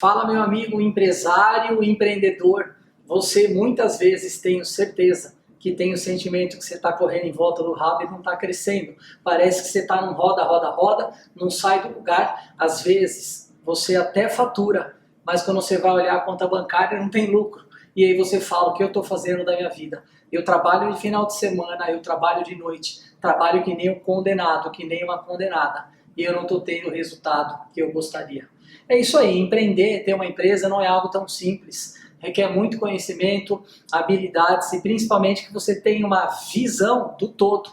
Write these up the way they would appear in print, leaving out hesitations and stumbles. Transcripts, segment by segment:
Fala, meu amigo empresário, empreendedor. Você muitas vezes, tenho certeza, que tem o sentimento que você está correndo em volta do rabo e não está crescendo. Parece que você está num roda, roda, roda, não sai do lugar. Às vezes, você até fatura, mas quando você vai olhar a conta bancária, não tem lucro. E aí você fala, o que eu estou fazendo da minha vida? Eu trabalho de final de semana, eu trabalho de noite, trabalho que nem um condenado, que nem uma condenada. E eu não estou tendo o resultado que eu gostaria. É isso aí, empreender, ter uma empresa não é algo tão simples. Requer muito conhecimento, habilidades e principalmente que você tenha uma visão do todo.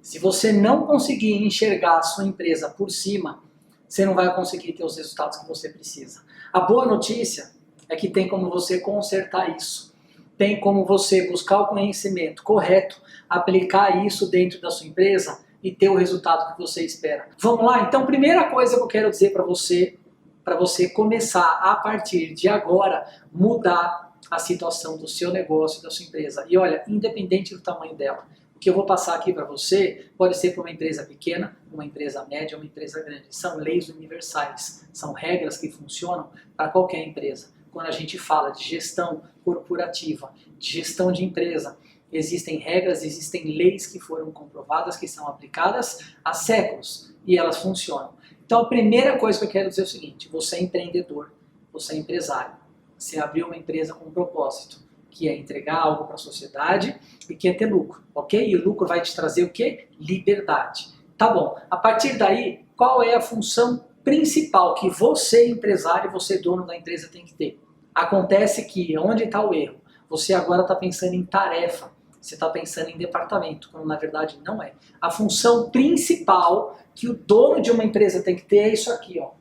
Se você não conseguir enxergar a sua empresa por cima, você não vai conseguir ter os resultados que você precisa. A boa notícia é que tem como você consertar isso. Tem como você buscar o conhecimento correto, aplicar isso dentro da sua empresa e ter o resultado que você espera. Vamos lá? Então, primeira coisa que eu quero dizer para você começar a partir de agora mudar a situação do seu negócio, da sua empresa. E olha, independente do tamanho dela, o que eu vou passar aqui para você pode ser para uma empresa pequena, uma empresa média, uma empresa grande. São leis universais, são regras que funcionam para qualquer empresa. Quando a gente fala de gestão corporativa, de gestão de empresa, existem regras, existem leis que foram comprovadas, que são aplicadas há séculos e elas funcionam. Então a primeira coisa que eu quero dizer é o seguinte: você é empreendedor, você é empresário, você abriu uma empresa com um propósito, que é entregar algo para a sociedade e que é ter lucro, ok? E o lucro vai te trazer o quê? Liberdade. Tá bom, a partir daí, qual é a função principal que você, empresário, você, dono da empresa, tem que ter? Acontece que, onde está o erro? Você agora está pensando em tarefa, você está pensando em departamento, quando na verdade não é. A função principal que o dono de uma empresa tem que ter é isso aqui, ó.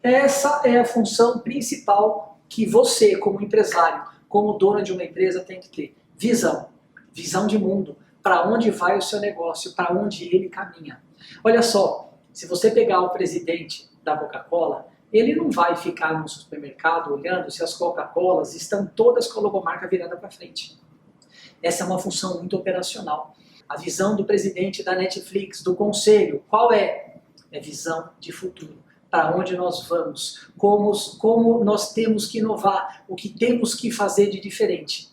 Essa é a função principal que você, como empresário, como dono de uma empresa, tem que ter. Visão. Visão de mundo. Para onde vai o seu negócio, para onde ele caminha. Olha só, se você pegar o presidente da Coca-Cola, ele não vai ficar no supermercado olhando se as Coca-Colas estão todas com a logomarca virada para frente. Essa é uma função muito operacional. A visão do presidente da Netflix, do conselho, qual é? É visão de futuro. Para onde nós vamos? Como nós temos que inovar? O que temos que fazer de diferente?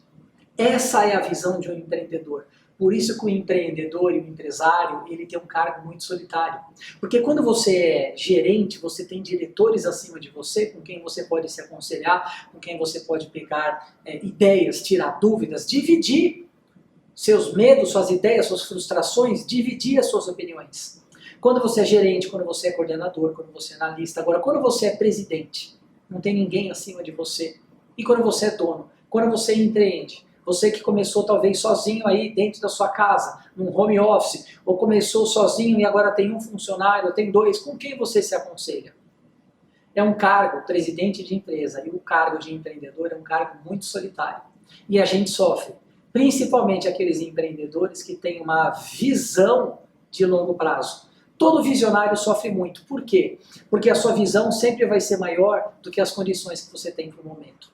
Essa é a visão de um empreendedor. Por isso que o empreendedor e o empresário, ele tem um cargo muito solitário. Porque quando você é gerente, você tem diretores acima de você, com quem você pode se aconselhar, com quem você pode pegar ideias, tirar dúvidas, dividir seus medos, suas ideias, suas frustrações, dividir as suas opiniões. Quando você é gerente, quando você é coordenador, quando você é analista, agora quando você é presidente, não tem ninguém acima de você. E quando você é dono, quando você empreende, você que começou talvez sozinho aí dentro da sua casa, num home office, ou começou sozinho e agora tem um funcionário, ou tem dois, com quem você se aconselha? É um cargo, presidente de empresa, e o cargo de empreendedor é um cargo muito solitário. E a gente sofre, principalmente aqueles empreendedores que têm uma visão de longo prazo. Todo visionário sofre muito. Por quê? Porque a sua visão sempre vai ser maior do que as condições que você tem para o momento.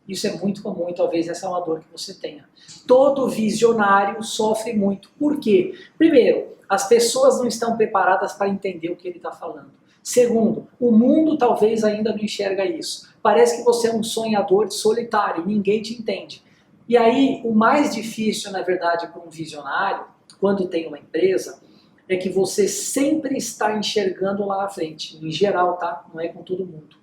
Isso é muito comum e talvez essa é uma dor que você tenha. Todo visionário sofre muito. Por quê? Primeiro, as pessoas não estão preparadas para entender o que ele está falando. Segundo, o mundo talvez ainda não enxerga isso. Parece que você é um sonhador solitário, ninguém te entende. E aí, o mais difícil, na verdade, para um visionário, quando tem uma empresa, é que você sempre está enxergando lá na frente. Em geral, tá? Não é com todo mundo.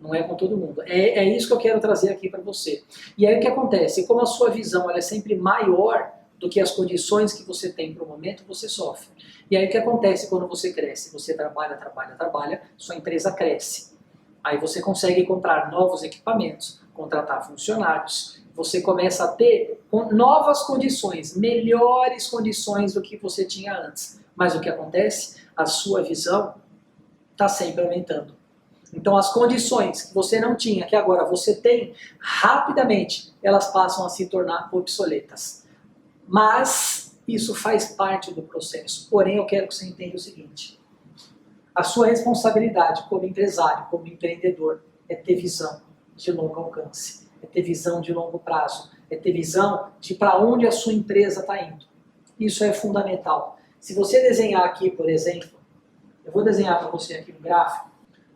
Não é com todo mundo. É isso que eu quero trazer aqui para você. E aí o que acontece? Como a sua visão ela é sempre maior do que as condições que você tem para o momento, você sofre. E aí o que acontece quando você cresce? Você trabalha, sua empresa cresce. Aí você consegue comprar novos equipamentos, contratar funcionários, você começa a ter novas condições, melhores condições do que você tinha antes. Mas o que acontece? A sua visão está sempre aumentando. Então as condições que você não tinha, que agora você tem, rapidamente elas passam a se tornar obsoletas. Mas isso faz parte do processo. Porém, eu quero que você entenda o seguinte: a sua responsabilidade como empresário, como empreendedor, é ter visão de longo alcance, é ter visão de longo prazo, é ter visão de para onde a sua empresa está indo. Isso é fundamental. Se você desenhar aqui, por exemplo, eu vou desenhar para você aqui um gráfico.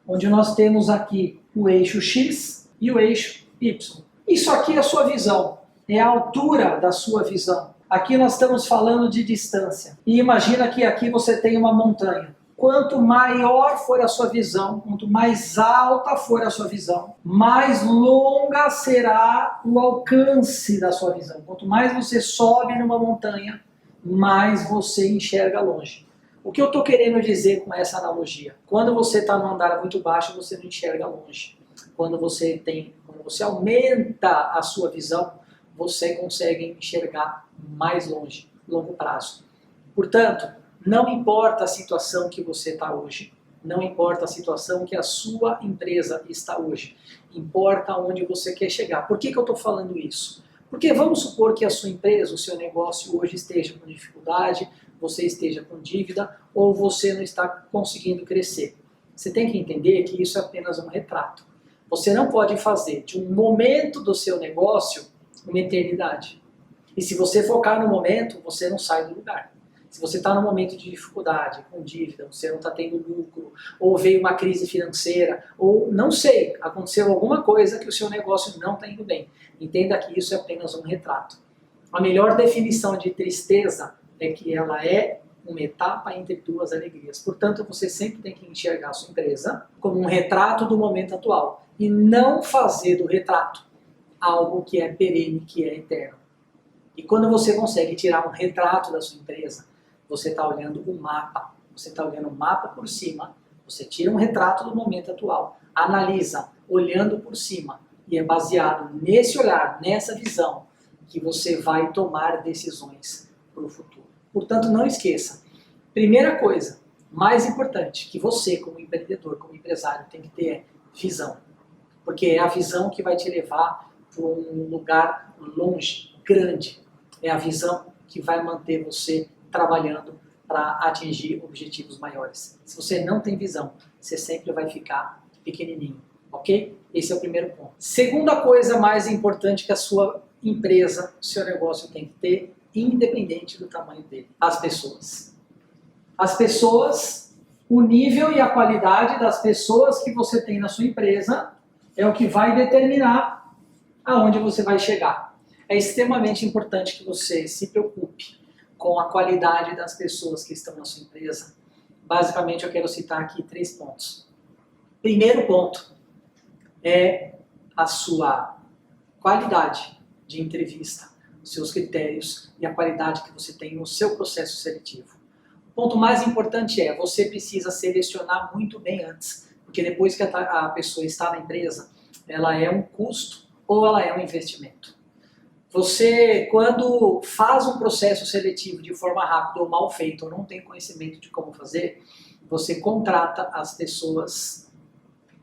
onde nós temos aqui o eixo X e o eixo Y. Isso aqui é a sua visão, é a altura da sua visão. Aqui nós estamos falando de distância. E imagina que aqui você tem uma montanha. Quanto maior for a sua visão, quanto mais alta for a sua visão, mais longa será o alcance da sua visão. Quanto mais você sobe numa montanha, mais você enxerga longe. O que eu estou querendo dizer com essa analogia? Quando você está num andar muito baixo, você não enxerga longe. Quando você aumenta a sua visão, você consegue enxergar mais longe, longo prazo. Portanto, não importa a situação que você está hoje, não importa a situação que a sua empresa está hoje, importa onde você quer chegar. Por que eu estou falando isso? Porque vamos supor que a sua empresa, o seu negócio hoje esteja com dificuldade, você esteja com dívida ou você não está conseguindo crescer. Você tem que entender que isso é apenas um retrato. Você não pode fazer de um momento do seu negócio uma eternidade. E se você focar no momento, você não sai do lugar. Se você está num momento de dificuldade, com dívida, você não está tendo lucro, ou veio uma crise financeira, ou não sei, aconteceu alguma coisa que o seu negócio não está indo bem. Entenda que isso é apenas um retrato. A melhor definição de tristeza é que ela é uma etapa entre duas alegrias. Portanto, você sempre tem que enxergar a sua empresa como um retrato do momento atual e não fazer do retrato algo que é perene, que é eterno. E quando você consegue tirar um retrato da sua empresa, você está olhando o mapa, você está olhando o mapa por cima, você tira um retrato do momento atual, analisa, olhando por cima, e é baseado nesse olhar, nessa visão, que você vai tomar decisões para o futuro. Portanto, não esqueça, primeira coisa, mais importante, que você como empreendedor, como empresário, tem que ter é visão. Porque é a visão que vai te levar para um lugar longe, grande. É a visão que vai manter você trabalhando para atingir objetivos maiores. Se você não tem visão, você sempre vai ficar pequenininho, ok? Esse é o primeiro ponto. Segunda coisa mais importante que a sua empresa, o seu negócio tem que ter, independente do tamanho dele, as pessoas. As pessoas, o nível e a qualidade das pessoas que você tem na sua empresa é o que vai determinar aonde você vai chegar. É extremamente importante que você se preocupe com a qualidade das pessoas que estão na sua empresa. Basicamente, eu quero citar aqui 3 pontos. Primeiro ponto é a sua qualidade de entrevista, os seus critérios e a qualidade que você tem no seu processo seletivo. O ponto mais importante é, você precisa selecionar muito bem antes, porque depois que a pessoa está na empresa, ela é um custo ou ela é um investimento. Você, quando faz um processo seletivo de forma rápida ou mal feito, ou não tem conhecimento de como fazer, você contrata as pessoas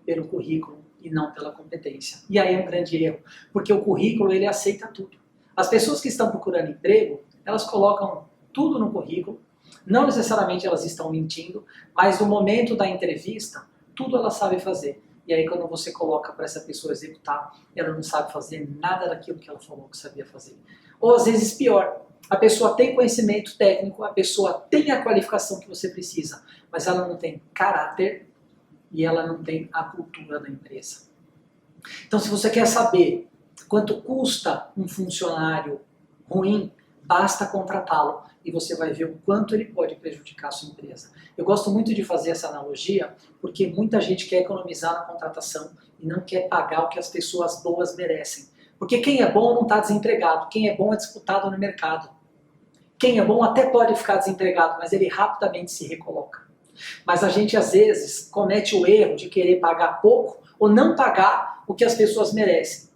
pelo currículo e não pela competência. E aí é um grande erro, porque o currículo ele aceita tudo. As pessoas que estão procurando emprego, elas colocam tudo no currículo, não necessariamente elas estão mentindo, mas no momento da entrevista, tudo ela sabe fazer. E aí quando você coloca para essa pessoa executar, ela não sabe fazer nada daquilo que ela falou que sabia fazer. Ou às vezes pior, a pessoa tem conhecimento técnico, a pessoa tem a qualificação que você precisa, mas ela não tem caráter e ela não tem a cultura da empresa. Então se você quer saber quanto custa um funcionário ruim, basta contratá-lo e você vai ver o quanto ele pode prejudicar a sua empresa. Eu gosto muito de fazer essa analogia porque muita gente quer economizar na contratação e não quer pagar o que as pessoas boas merecem. Porque quem é bom não está desempregado, quem é bom é disputado no mercado. Quem é bom até pode ficar desempregado, mas ele rapidamente se recoloca. Mas a gente às vezes comete o erro de querer pagar pouco ou não pagar o que as pessoas merecem.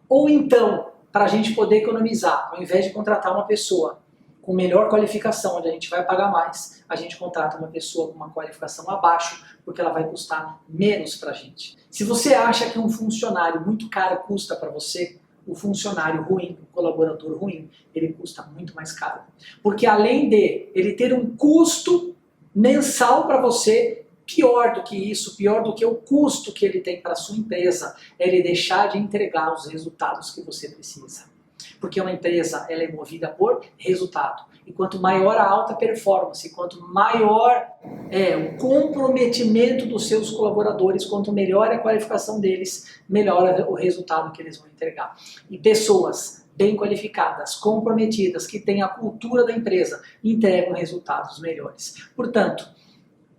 Ou então, para a gente poder economizar, ao invés de contratar uma pessoa com melhor qualificação, onde a gente vai pagar mais, a gente contrata uma pessoa com uma qualificação abaixo, porque ela vai custar menos para a gente. Se você acha que um funcionário muito caro custa para você, o funcionário ruim, o colaborador ruim, ele custa muito mais caro. Porque além de ele ter um custo mensal para você, pior do que isso, pior do que o custo que ele tem para a sua empresa, é ele deixar de entregar os resultados que você precisa. Porque uma empresa ela é movida por resultado. E quanto maior a alta performance, quanto maior é o comprometimento dos seus colaboradores, quanto melhor a qualificação deles, melhor o resultado que eles vão entregar. E pessoas bem qualificadas, comprometidas, que têm a cultura da empresa, entregam resultados melhores. Portanto,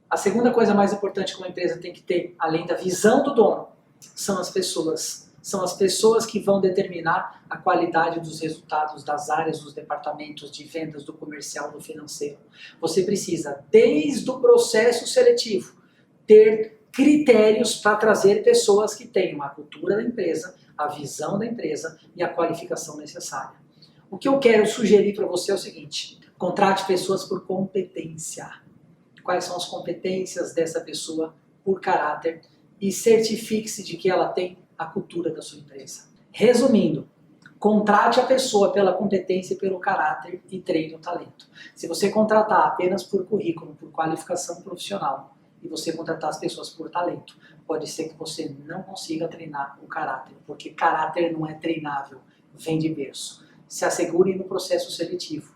a segunda coisa mais importante que uma empresa tem que ter, além da visão do dono, são as pessoas. São as pessoas que vão determinar a qualidade dos resultados das áreas, dos departamentos de vendas, do comercial, do financeiro. Você precisa, desde o processo seletivo, ter critérios para trazer pessoas que tenham a cultura da empresa, a visão da empresa e a qualificação necessária. O que eu quero sugerir para você é o seguinte: contrate pessoas por competência. Quais são as competências dessa pessoa por caráter e certifique-se de que ela tem a cultura da sua empresa. Resumindo, contrate a pessoa pela competência e pelo caráter e treine o talento. Se você contratar apenas por currículo, por qualificação profissional, e você contratar as pessoas por talento, pode ser que você não consiga treinar o caráter, porque caráter não é treinável, vem de berço. Se assegure no processo seletivo.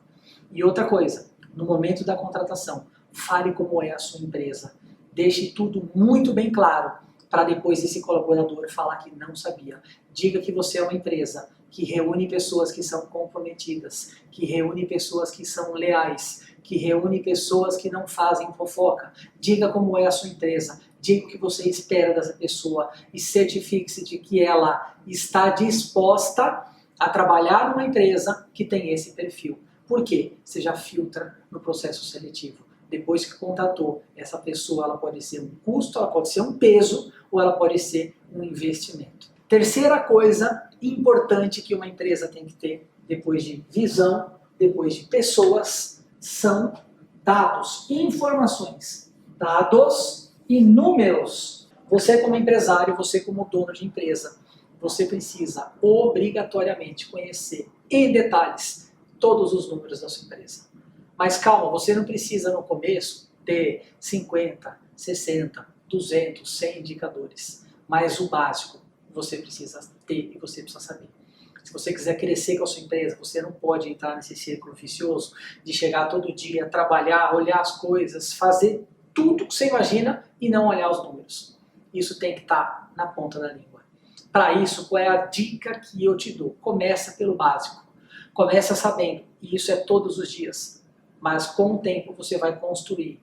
E outra coisa, no momento da contratação, fale como é a sua empresa. Deixe tudo muito bem claro, para depois esse colaborador falar que não sabia. Diga que você é uma empresa que reúne pessoas que são comprometidas, que reúne pessoas que são leais, que reúne pessoas que não fazem fofoca. Diga como é a sua empresa, diga o que você espera dessa pessoa e certifique-se de que ela está disposta a trabalhar numa empresa que tem esse perfil. Por quê? Você já filtra no processo seletivo. Depois que contratou, essa pessoa ela pode ser um custo, ela pode ser um peso ou ela pode ser um investimento. Terceira coisa importante que uma empresa tem que ter, depois de visão, depois de pessoas, são dados, informações. Dados e números. Você como empresário, você como dono de empresa, você precisa obrigatoriamente conhecer em detalhes todos os números da sua empresa. Mas calma, você não precisa no começo ter 50, 60, 200, 100 indicadores. Mas o básico você precisa ter e você precisa saber. Se você quiser crescer com a sua empresa, você não pode entrar nesse círculo vicioso de chegar todo dia, trabalhar, olhar as coisas, fazer tudo que você imagina e não olhar os números. Isso tem que estar na ponta da língua. Para isso, qual é a dica que eu te dou? Começa pelo básico. Começa sabendo, e isso é todos os dias. Mas com o tempo você vai construir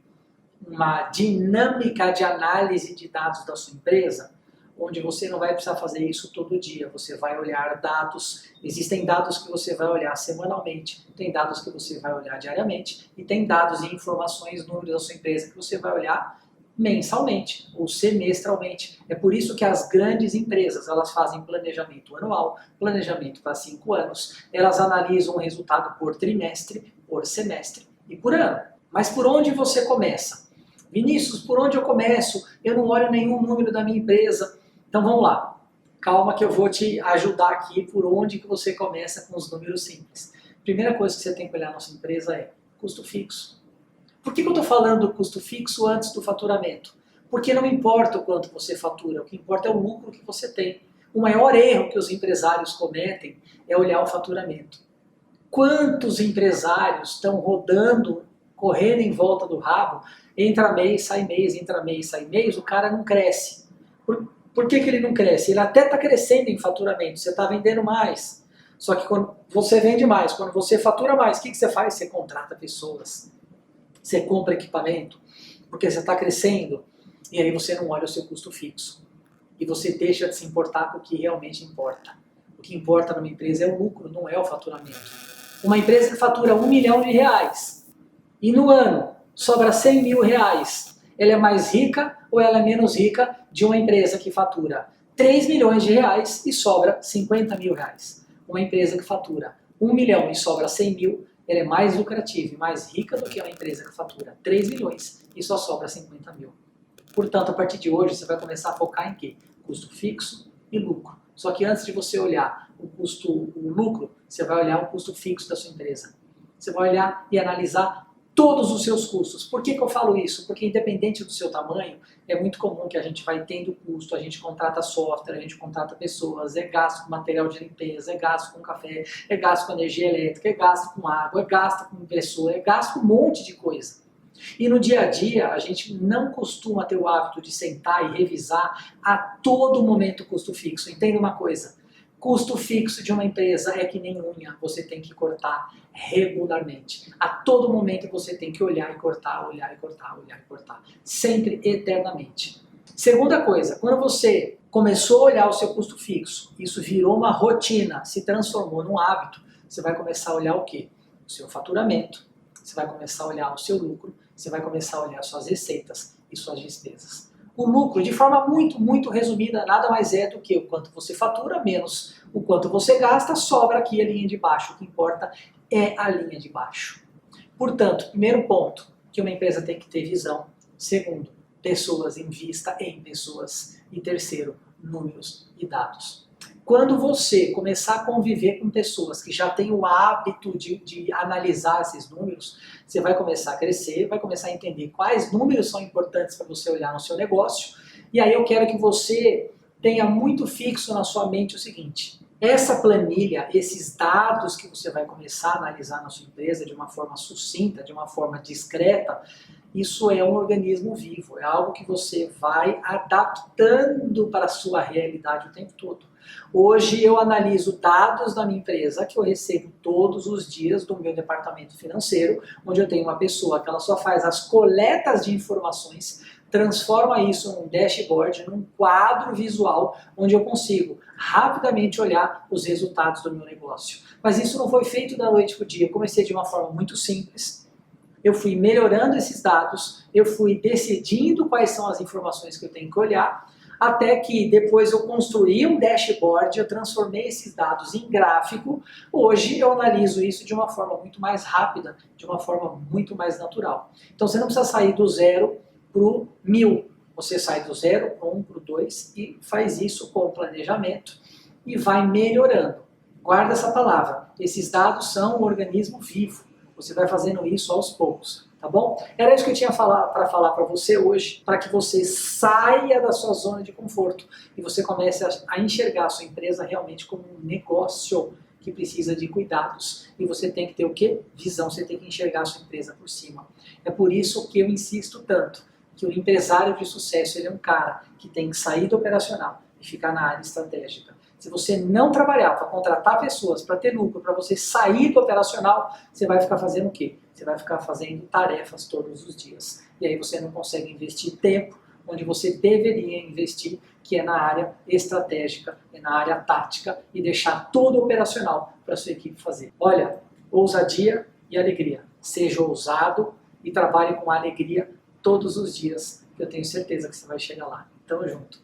uma dinâmica de análise de dados da sua empresa, onde você não vai precisar fazer isso todo dia. Você vai olhar dados, existem dados que você vai olhar semanalmente, tem dados que você vai olhar diariamente, e tem dados e informações, números da sua empresa que você vai olhar mensalmente ou semestralmente. É por isso que as grandes empresas, elas fazem planejamento anual, planejamento para 5 anos, elas analisam o resultado por trimestre, por semestre e por ano. Mas por onde você começa? Vinícius, por onde eu começo? Eu não olho nenhum número da minha empresa. Então vamos lá. Calma que eu vou te ajudar aqui por onde que você começa com os números simples. Primeira coisa que você tem que olhar na sua empresa é custo fixo. Por que eu estou falando do custo fixo antes do faturamento? Porque não importa o quanto você fatura, o que importa é o lucro que você tem. O maior erro que os empresários cometem é olhar o faturamento. Quantos empresários estão rodando, correndo em volta do rabo, entra mês, sai mês, entra mês, sai mês, o cara não cresce. Por que ele não cresce? Ele até está crescendo em faturamento, você está vendendo mais. Só que quando você vende mais, quando você fatura mais, o que você faz? Você contrata pessoas, você compra equipamento, porque você está crescendo, e aí você não olha o seu custo fixo. E você deixa de se importar com o que realmente importa. O que importa numa empresa é o lucro, não é o faturamento. Uma empresa que fatura R$1 milhão e no ano sobra R$100 mil, ela é mais rica ou ela é menos rica de uma empresa que fatura R$3 milhões e sobra R$50 mil? Uma empresa que fatura 1 milhão e sobra 100 mil, ela é mais lucrativa e mais rica do que uma empresa que fatura 3 milhões e só sobra 50 mil. Portanto, a partir de hoje, você vai começar a focar em quê? Custo fixo e lucro. Só que antes de você olhar o lucro, você vai olhar o custo fixo da sua empresa. Você vai olhar e analisar todos os seus custos. Por que eu falo isso? Porque independente do seu tamanho, é muito comum que a gente vai tendo custo, a gente contrata software, a gente contrata pessoas, é gasto com material de limpeza, é gasto com café, é gasto com energia elétrica, é gasto com água, é gasto com impressora, é gasto com um monte de coisa. E no dia a dia, a gente não costuma ter o hábito de sentar e revisar a todo momento o custo fixo. Entenda uma coisa, custo fixo de uma empresa é que nem unha, você tem que cortar regularmente. A todo momento você tem que olhar e cortar, olhar e cortar, olhar e cortar. Sempre, eternamente. Segunda coisa, quando você começou a olhar o seu custo fixo, isso virou uma rotina, se transformou num hábito, você vai começar a olhar o quê? O seu faturamento, você vai começar a olhar o seu lucro, você vai começar a olhar suas receitas e suas despesas. O lucro, de forma muito resumida, nada mais é do que o quanto você fatura menos o quanto você gasta, sobra aqui a linha de baixo. O que importa é a linha de baixo. Portanto, primeiro ponto, que uma empresa tem que ter visão. Segundo, pessoas, invista em pessoas. E terceiro, números e dados. Quando você começar a conviver com pessoas que já têm o hábito de analisar esses números, você vai começar a crescer, vai começar a entender quais números são importantes para você olhar no seu negócio. E aí eu quero que você tenha muito fixo na sua mente o seguinte: essa planilha, esses dados que você vai começar a analisar na sua empresa de uma forma sucinta, de uma forma discreta, isso é um organismo vivo, é algo que você vai adaptando para a sua realidade o tempo todo. Hoje eu analiso dados da minha empresa que eu recebo todos os dias do meu departamento financeiro, onde eu tenho uma pessoa que ela só faz as coletas de informações, transforma isso num dashboard, num quadro visual, onde eu consigo rapidamente olhar os resultados do meu negócio. Mas isso não foi feito da noite para o dia, eu comecei de uma forma muito simples. Eu fui melhorando esses dados, eu fui decidindo quais são as informações que eu tenho que olhar, até que depois eu construí um dashboard, eu transformei esses dados em gráfico. Hoje eu analiso isso de uma forma muito mais rápida, de uma forma muito mais natural. Então você não precisa sair do 0 para o 1000. Você sai do 0 para o 1, para o 2 e faz isso com o planejamento e vai melhorando. Guarda essa palavra, esses dados são um organismo vivo. Você vai fazendo isso aos poucos, tá bom? Era isso que eu tinha para falar para você hoje, para que você saia da sua zona de conforto e você comece a enxergar a sua empresa realmente como um negócio que precisa de cuidados. E você tem que ter o quê? Visão, você tem que enxergar a sua empresa por cima. É por isso que eu insisto tanto, que o empresário de sucesso ele é um cara que tem que sair do operacional e ficar na área estratégica. Se você não trabalhar para contratar pessoas, para ter lucro, para você sair do operacional, você vai ficar fazendo o quê? Você vai ficar fazendo tarefas todos os dias. E aí você não consegue investir tempo onde você deveria investir, que é na área estratégica, é na área tática, e deixar tudo operacional para a sua equipe fazer. Olha, ousadia e alegria. Seja ousado e trabalhe com alegria todos os dias, que eu tenho certeza que você vai chegar lá. Tamo junto.